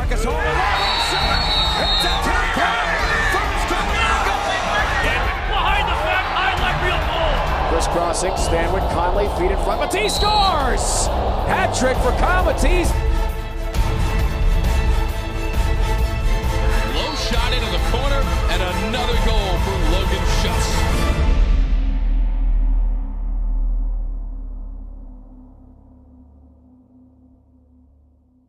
puck is home to Lacrosse. It's a two-point. First going. Behind the back, highlight reel goal. Crisscrossing, Stanwyck, Conley, feet in front. Matisse scores! Hat trick for Kyle Matisse. Low shot into the corner, and another goal for Logan Schuss.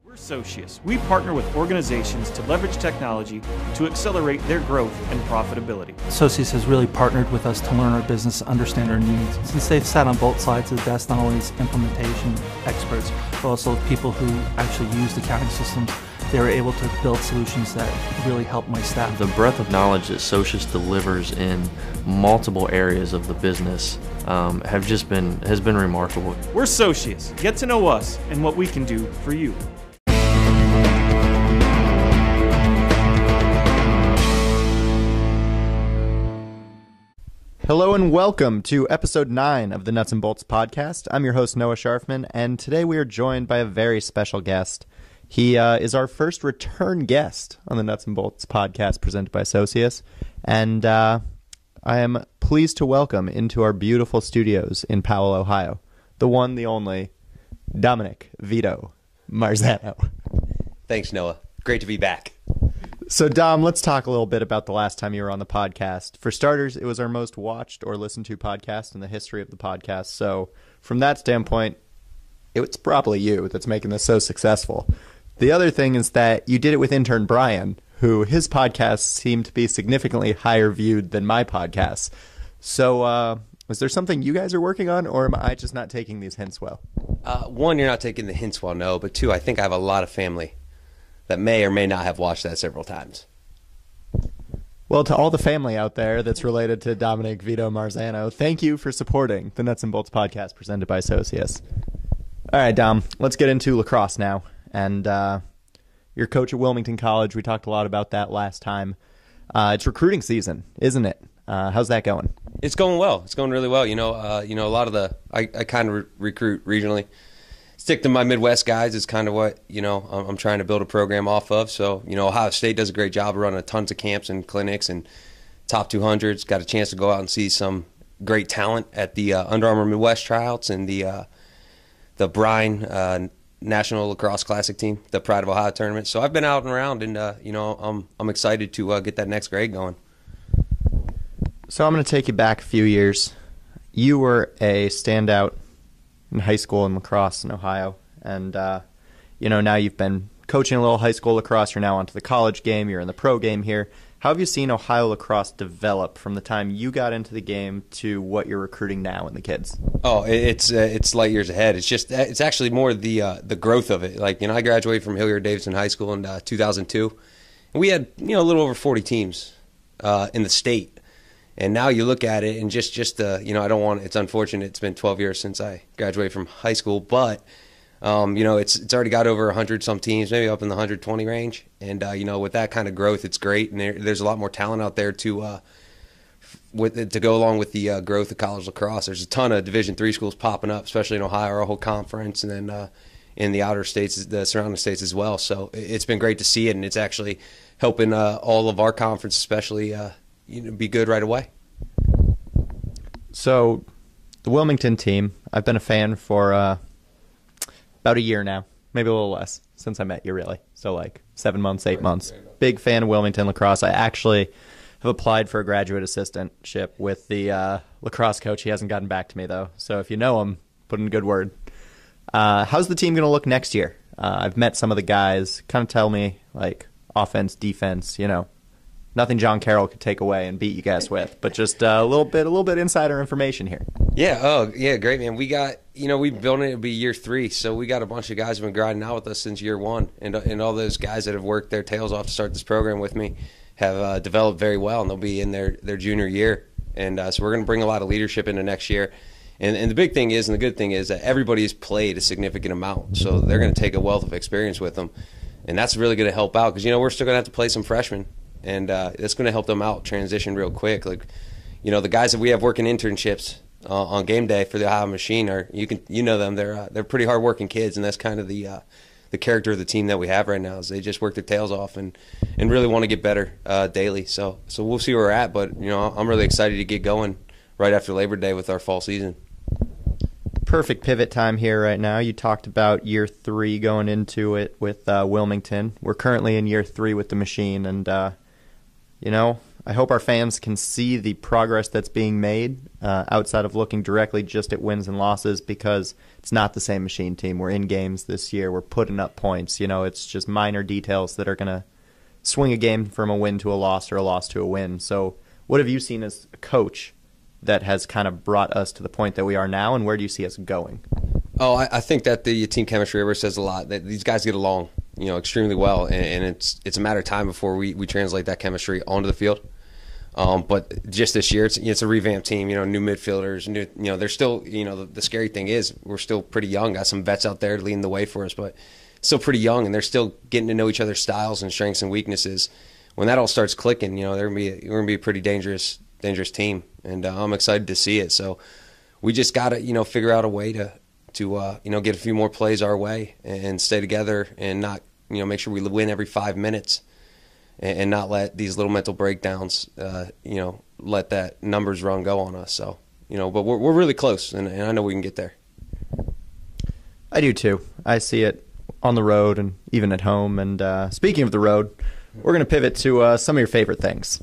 We're Socius. We partner with organizations to leverage technology to accelerate their growth and profitability. Socius has really partnered with us to learn our business, understand our needs. Since they've sat on both sides of the desk, not only as implementation experts, but also people who actually use the accounting systems, they were able to build solutions that really help my staff. The breadth of knowledge that Socius delivers in multiple areas of the business has been remarkable. We're Socius. Get to know us and what we can do for you. Hello and welcome to episode 9 of the Nuts and Bolts podcast. I'm your host, Noah Scharfman, and today we are joined by a very special guest. He is our first return guest on the Nuts and Bolts podcast presented by Socius, and I am pleased to welcome into our beautiful studios in Powell, Ohio, the one, the only, Dominic Vito Marzano. Thanks, Noah. Great to be back. So, Dom, let's talk a little bit about the last time you were on the podcast. For starters, it was our most watched or listened to podcast in the history of the podcast. So, from that standpoint, it's probably you that's making this so successful. The other thing is that you did it with intern Brian, who his podcasts seem to be significantly higher viewed than my podcasts. So, is there something you guys are working on, or am I just not taking these hints well? One, you're not taking the hints well, no. But two, I think I have a lot of family that may or may not have watched that several times. Well, to all the family out there that's related to Dominic Vito Marzano, thank you for supporting the Nuts and Bolts podcast presented by Socius. All right, Dom, let's get into lacrosse now. And your coach at Wilmington College, we talked a lot about that last time. It's recruiting season, isn't it? How's that going? It's going well. It's going really well. A lot of I kind of recruit regionally. Stick to my Midwest guys is kind of what, I'm trying to build a program off of. So, Ohio State does a great job of running tons of camps and clinics and top 200s. Got a chance to go out and see some great talent at the Under Armour Midwest tryouts and the Brine National Lacrosse Classic team, the Pride of Ohio tournament. So I've been out and around, and I'm excited to get that next grade going. So I'm going to take you back a few years. You were a standout in high school in lacrosse in Ohio, and now you've been coaching a little high school lacrosse. You're now onto the college game. You're in the pro game here. How have you seen Ohio lacrosse develop from the time you got into the game to what you're recruiting now in the kids? Oh, it's light years ahead. It's actually more the growth of it. I graduated from Hilliard-Davidson High School in 2002, and we had a little over 40 teams in the state. And now you look at it and just it's unfortunate it's been 12 years since I graduated from high school, but it's already got over 100 some teams, maybe up in the 120 range. And with that kind of growth, it's great. And there's a lot more talent out there to go along with the growth of college lacrosse. There's a ton of Division III schools popping up, especially in Ohio, our whole conference, and then in the outer states, the surrounding states as well. So it's been great to see it, and it's actually helping all of our conference, especially be good right away. So the Wilmington team, I've been a fan for about a year now, maybe a little less, since I met you, really. So 7 months, 8 months. Big fan of Wilmington lacrosse. I actually have applied for a graduate assistantship with the lacrosse coach. He hasn't gotten back to me, though. So if you know him, put in a good word. How's the team going to look next year? I've met some of the guys. Kind of tell me, offense, defense, nothing John Carroll could take away and beat you guys with, but just a little bit insider information here. Yeah. Oh, yeah. Great, man. We got, we've built it. It'll be year 3. So we got a bunch of guys who've been grinding out with us since year 1. And all those guys that have worked their tails off to start this program with me have developed very well, and they'll be in their junior year. And so we're going to bring a lot of leadership into next year. And the big thing is, and the good thing is, that everybody has played a significant amount. So they're going to take a wealth of experience with them. And that's really going to help out because, we're still going to have to play some freshmen. And it's going to help them out transition real quick. The guys that we have working internships on game day for the Ohio Machine are you know them. They're pretty hardworking kids, and that's kind of the the character of the team that we have right now is they just work their tails off and really want to get better daily. So we'll see where we're at, but I'm really excited to get going right after Labor Day with our fall season. Perfect pivot time here right now. You talked about year 3 going into it with Wilmington. We're currently in year 3 with the Machine, and I hope our fans can see the progress that's being made outside of looking directly just at wins and losses, because it's not the same Machine team. We're in games this year. We're putting up points. It's just minor details that are going to swing a game from a win to a loss or a loss to a win. So what have you seen as a coach that has kind of brought us to the point that we are now, and where do you see us going? Oh, I think that the team chemistry ever says a lot. That these guys get along, extremely well, and it's a matter of time before we translate that chemistry onto the field. But just this year, it's a revamped team. New midfielders. They're still. The scary thing is we're still pretty young. Got some vets out there leading the way for us, but still pretty young, and they're still getting to know each other's styles and strengths and weaknesses. When that all starts clicking, we're gonna be a pretty dangerous team, and I'm excited to see it. So we just got to figure out a way to get a few more plays our way and stay together and not make sure we win every 5 minutes and not let these little mental breakdowns let that numbers run go on us. So but we're really close, and I know we can get there. I do too. I see it on the road and even at home. And speaking of the road, we're going to pivot to some of your favorite things.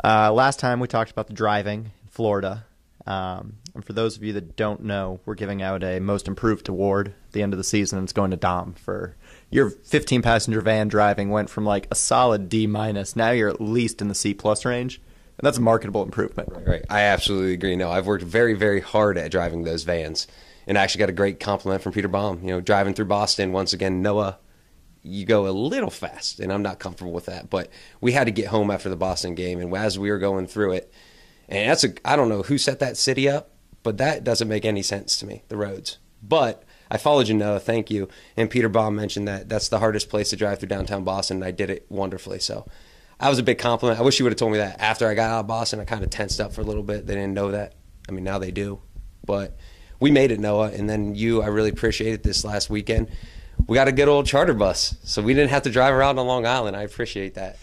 Last time we talked about the driving in Florida. And for those of you that don't know, we're giving out a Most Improved award at the end of the season. It's going to Dom for your 15-passenger van driving went from like a solid D-. Now you're at least in the C+ range. And that's a marketable improvement. Right. I absolutely agree. No, I've worked very, very hard at driving those vans. And I actually got a great compliment from Peter Baum. Driving through Boston, once again, Noah, you go a little fast, and I'm not comfortable with that. But we had to get home after the Boston game, and as we were going through it, and I don't know who set that city up, but that doesn't make any sense to me, the roads. But I followed you, Noah, thank you. And Peter Baum mentioned that that's the hardest place to drive through downtown Boston, and I did it wonderfully. So that was a big compliment. I wish you would have told me that after I got out of Boston. I kind of tensed up for a little bit. They didn't know that. I mean, now they do. But we made it, Noah, and then I really appreciated this last weekend. We got a good old charter bus, so we didn't have to drive around on Long Island. I appreciate that.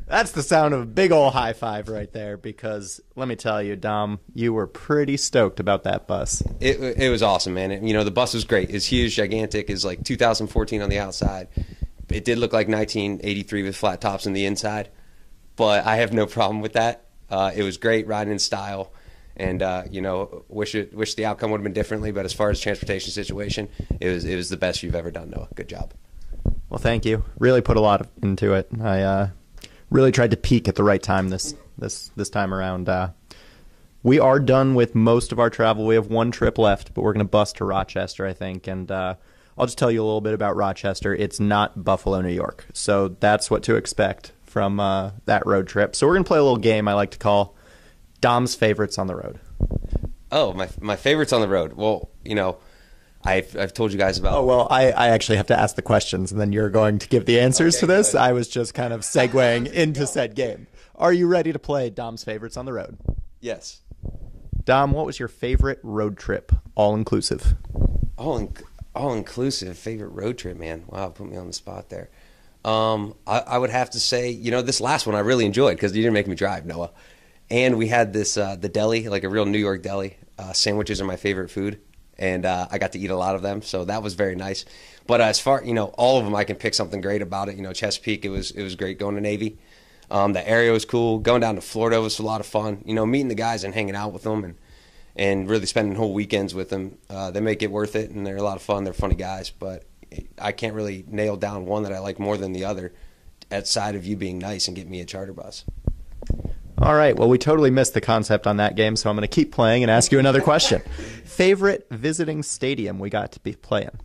That's the sound of a big old high five right there, because let me tell you, Dom, you were pretty stoked about that bus. It was awesome, man. The bus was great. It's huge, gigantic. It's like 2014 on the outside. It did look like 1983 with flat tops on the inside, but I have no problem with that. It was great, riding in style. And wish the outcome would have been differently, but as far as transportation situation, it was the best you've ever done, Noah. Good job. Well, thank you. Really put a lot into it. I really tried to peak at the right time this time around. We are done with most of our travel. We have one trip left, but we're going to bust to Rochester, I think. And I'll just tell you a little bit about Rochester. It's not Buffalo, New York, so that's what to expect from that road trip. So we're going to play a little game I like to call Dom's favorites on the road. Oh, my favorites on the road. Well, I've told you guys about. Oh, well, I actually have to ask the questions, and then you're going to give the answers to this. Good. I was just kind of segueing into said game. Are you ready to play Dom's favorites on the road? Yes. Dom, what was your favorite road trip, all-inclusive? All-inclusive favorite road trip, man. Wow, put me on the spot there. I would have to say, this last one I really enjoyed because you didn't make me drive, Noah. And we had this the deli, like a real New York deli. Sandwiches are my favorite food, and I got to eat a lot of them, so that was very nice. But as far all of them, I can pick something great about it. Chesapeake, it was great going to Navy. The area was cool. Going down to Florida was a lot of fun. Meeting the guys and hanging out with them and really spending whole weekends with them. They make it worth it, and they're a lot of fun. They're funny guys, but I can't really nail down one that I like more than the other, outside of you being nice and getting me a charter bus. All right, well, we totally missed the concept on that game, so I'm going to keep playing and ask you another question. Favorite visiting stadium we got to be playing?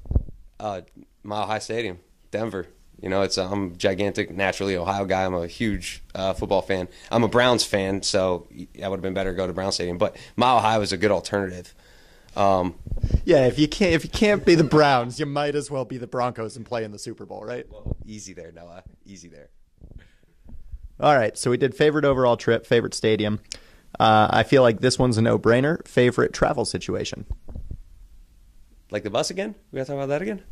Mile High Stadium, Denver. I'm a gigantic, naturally Ohio guy. I'm a huge football fan. I'm a Browns fan, so I would have been better to go to Brown Stadium. But Mile High was a good alternative. Yeah, if you can't be the Browns, you might as well be the Broncos and play in the Super Bowl, right? Well, easy there, Noah. Easy there. All right, so we did favorite overall trip, favorite stadium. I feel like this one's a no-brainer. Favorite travel situation? Like the bus again? We got to talk about that again?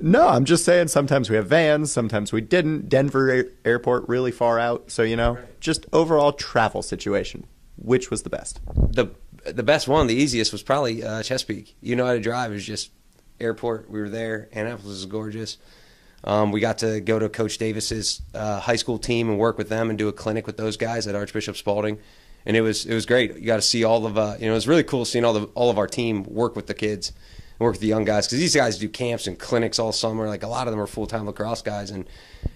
No, I'm just saying sometimes we have vans, sometimes we didn't. Denver Airport really far out. So, just overall travel situation. Which was the best? The best one, the easiest, was probably Chesapeake. You know how to drive. It was just airport. We were there. Annapolis is gorgeous. We got to go to Coach Davis's high school team and work with them and do a clinic with those guys at Archbishop Spalding. And it was great. You got to see all of it was really cool seeing all of our team work with the kids, work with the young guys, because these guys do camps and clinics all summer. Like, a lot of them are full-time lacrosse guys, and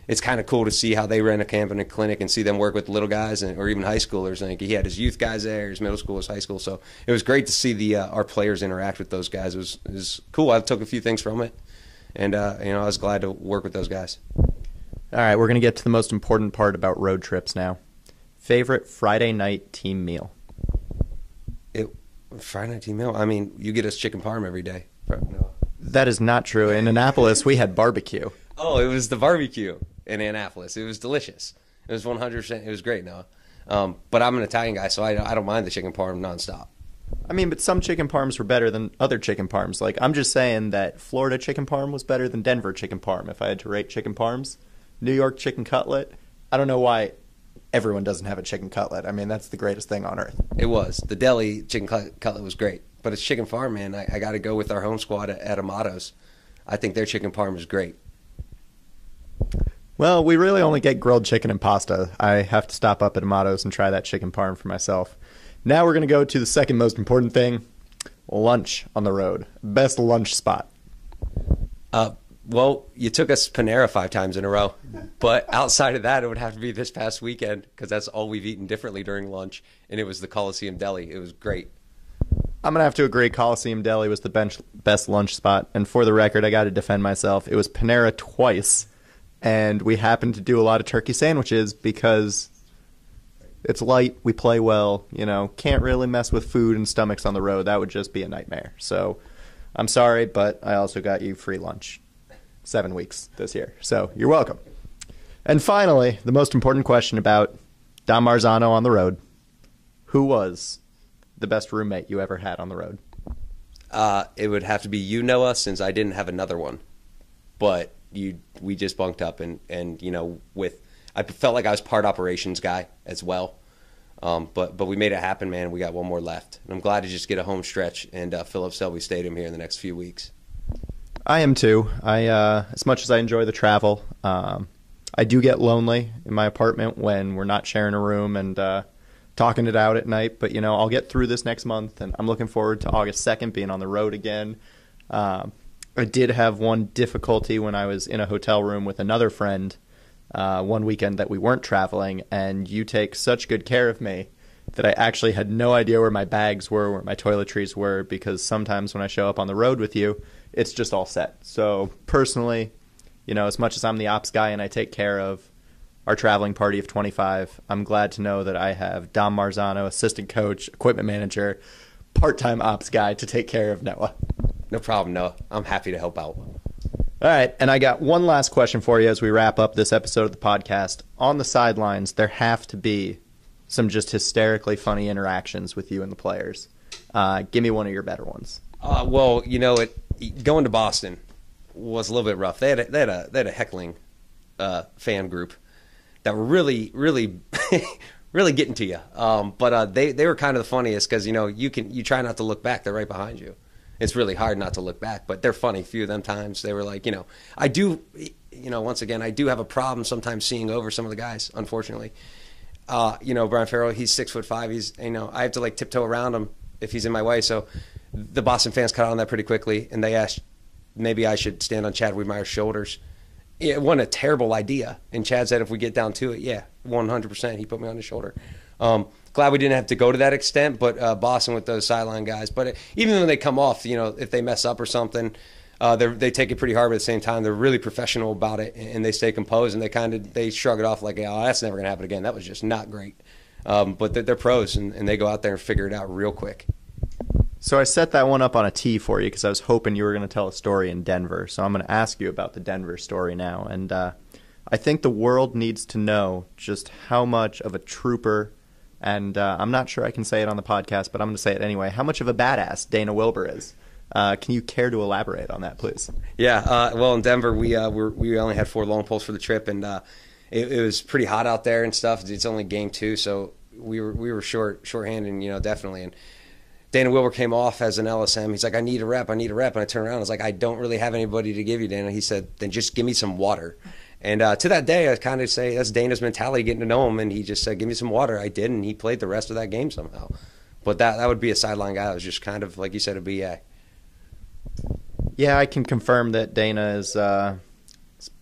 it's kind of cool to see how they run a camp and a clinic and see them work with little guys or even high schoolers. Like, he had his youth guys there, his middle school, his high school. So it was great to see our players interact with those guys. It was cool. I took a few things from it, and I was glad to work with those guys. All right, we're going to get to the most important part about road trips now. Favorite Friday night team meal? Friday night team meal? I mean, you get us chicken parm every day. No. That is not true. In Annapolis, we had barbecue. Oh, it was the barbecue in Annapolis. It was delicious. It was 100%. It was great, Noah. But I'm an Italian guy, so I don't mind the chicken parm nonstop. I mean, but some chicken parms were better than other chicken parms. Like, I'm just saying that Florida chicken parm was better than Denver chicken parm, if I had to rate chicken parms. New York chicken cutlet, I don't know why everyone doesn't have a chicken cutlet. I mean, that's the greatest thing on earth. It was. The deli chicken cutlet was great. But it's chicken parm, man. I got to go with our home squad at Amato's. I think their chicken parm is great. Well, we really only get grilled chicken and pasta. I have to stop up at Amato's and try that chicken parm for myself. Now we're going to go to the second most important thing, lunch on the road. Best lunch spot. Well, you took us Panera 5 times in a row. But outside of that, it would have to be this past weekend, because that's all we've eaten differently during lunch, and it was the Coliseum Deli. It was great. I'm going to have to agree. Coliseum Deli was the best lunch spot. And for the record, I got to defend myself. It was Panera twice, and we happened to do a lot of turkey sandwiches because it's light, we play well, can't really mess with food and stomachs on the road. That would just be a nightmare. So I'm sorry, but I also got you free lunch 7 weeks this year. So you're welcome. And finally, the most important question about Don Marzano on the road. Who was the best roommate you ever had on the road? It would have to be you, Noah, since I didn't have another one. But we just bunked up, and I felt like I was part operations guy as well. But we made it happen, man. We got one more left. And I'm glad to just get a home stretch and fill up Selby Stadium here in the next few weeks. I am too. As much as I enjoy the travel, I do get lonely in my apartment when we're not sharing a room and talking it out at night. But, I'll get through this next month, and I'm looking forward to August 2nd being on the road again. I did have one difficulty when I was in a hotel room with another friend one weekend that we weren't traveling, and you take such good care of me that I actually had no idea where my bags were, where my toiletries were, because sometimes when I show up on the road with you, it's just all set. So personally, as much as I'm the ops guy and I take care of our traveling party of 25, I'm glad to know that I have Dom Marzano, assistant coach, equipment manager, part-time ops guy to take care of Noah. No problem, Noah. I'm happy to help out. All right, and I got one last question for you as we wrap up this episode of the podcast. On the sidelines, there have to be some just hysterically funny interactions with you and the players. Give me one of your better ones. Well, going to Boston was a little bit rough. They had a heckling fan group that were really, really, really getting to you. But they were kind of the funniest because you try not to look back. They're right behind you. It's really hard not to look back, but they're funny. A few of them times they were like, I do, once again, I do have a problem sometimes seeing over some of the guys, unfortunately. Brian Farrell, he's 6'5". He's, I have to like tiptoe around him if he's in my way. So the Boston fans caught on that pretty quickly, and they asked maybe I should stand on Chad Wiedmeyer's shoulders. It wasn't a terrible idea. And Chad said if we get down to it, yeah, 100%. He put me on his shoulder. Glad we didn't have to go to that extent, but Boston with those sideline guys. But even when they come off, if they mess up or something, they take it pretty hard, but at the same time, they're really professional about it, and they stay composed, and they shrug it off like, oh, that's never going to happen again. That was just not great. But they're pros, and they go out there and figure it out real quick. So I set that one up on a tee for you because I was hoping you were going to tell a story in Denver. So I'm going to ask you about the Denver story now. And I think the world needs to know just how much of a trooper, and I'm not sure I can say it on the podcast, but I'm going to say it anyway, how much of a badass Dana Wilbur is. Can you care to elaborate on that, please? Yeah, well, in Denver, we only had 4 long poles for the trip, and it was pretty hot out there and stuff. It's only game 2, so we were shorthanded, definitely. And Dana Wilbur came off as an LSM. He's like, I need a rep. And I turned around. I was like, I don't really have anybody to give you, Dana. He said, then just give me some water. And to that day, I kind of say that's Dana's mentality, getting to know him. And he just said, give me some water. I did, and he played the rest of that game somehow. But that would be a sideline guy that was just kind of, like you said, a BA. Yeah, I can confirm that Dana is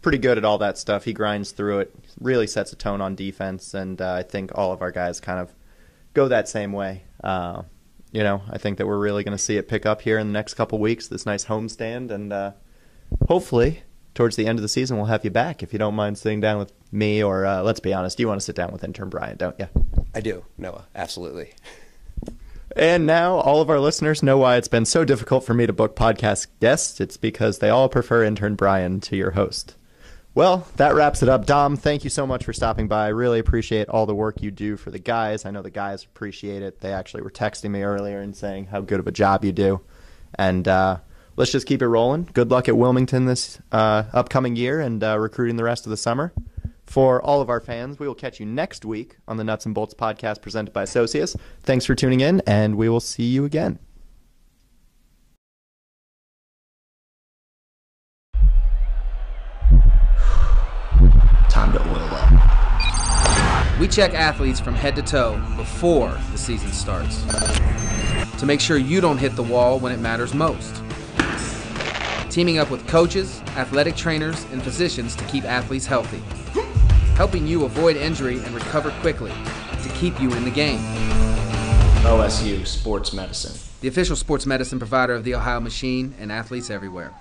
pretty good at all that stuff. He grinds through it, really sets a tone on defense, and I think all of our guys kind of go that same way. I think that we're really going to see it pick up here in the next couple weeks, this nice homestand, and hopefully towards the end of the season we'll have you back if you don't mind sitting down with me, or let's be honest, you want to sit down with intern Brian, don't you? I do, Noah, absolutely. And now all of our listeners know why it's been so difficult for me to book podcast guests. It's because they all prefer intern Brian to your host. Well, that wraps it up. Dom, thank you so much for stopping by. I really appreciate all the work you do for the guys. I know the guys appreciate it. They actually were texting me earlier and saying how good of a job you do. And let's just keep it rolling. Good luck at Wilmington this upcoming year and recruiting the rest of the summer. For all of our fans, we will catch you next week on the Nuts and Bolts podcast presented by Associates. Thanks for tuning in, and we will see you again. Time to oil up. We check athletes from head to toe before the season starts to make sure you don't hit the wall when it matters most. Teaming up with coaches, athletic trainers, and physicians to keep athletes healthy. Helping you avoid injury and recover quickly to keep you in the game. OSU Sports Medicine. The official sports medicine provider of the Ohio Machine and athletes everywhere.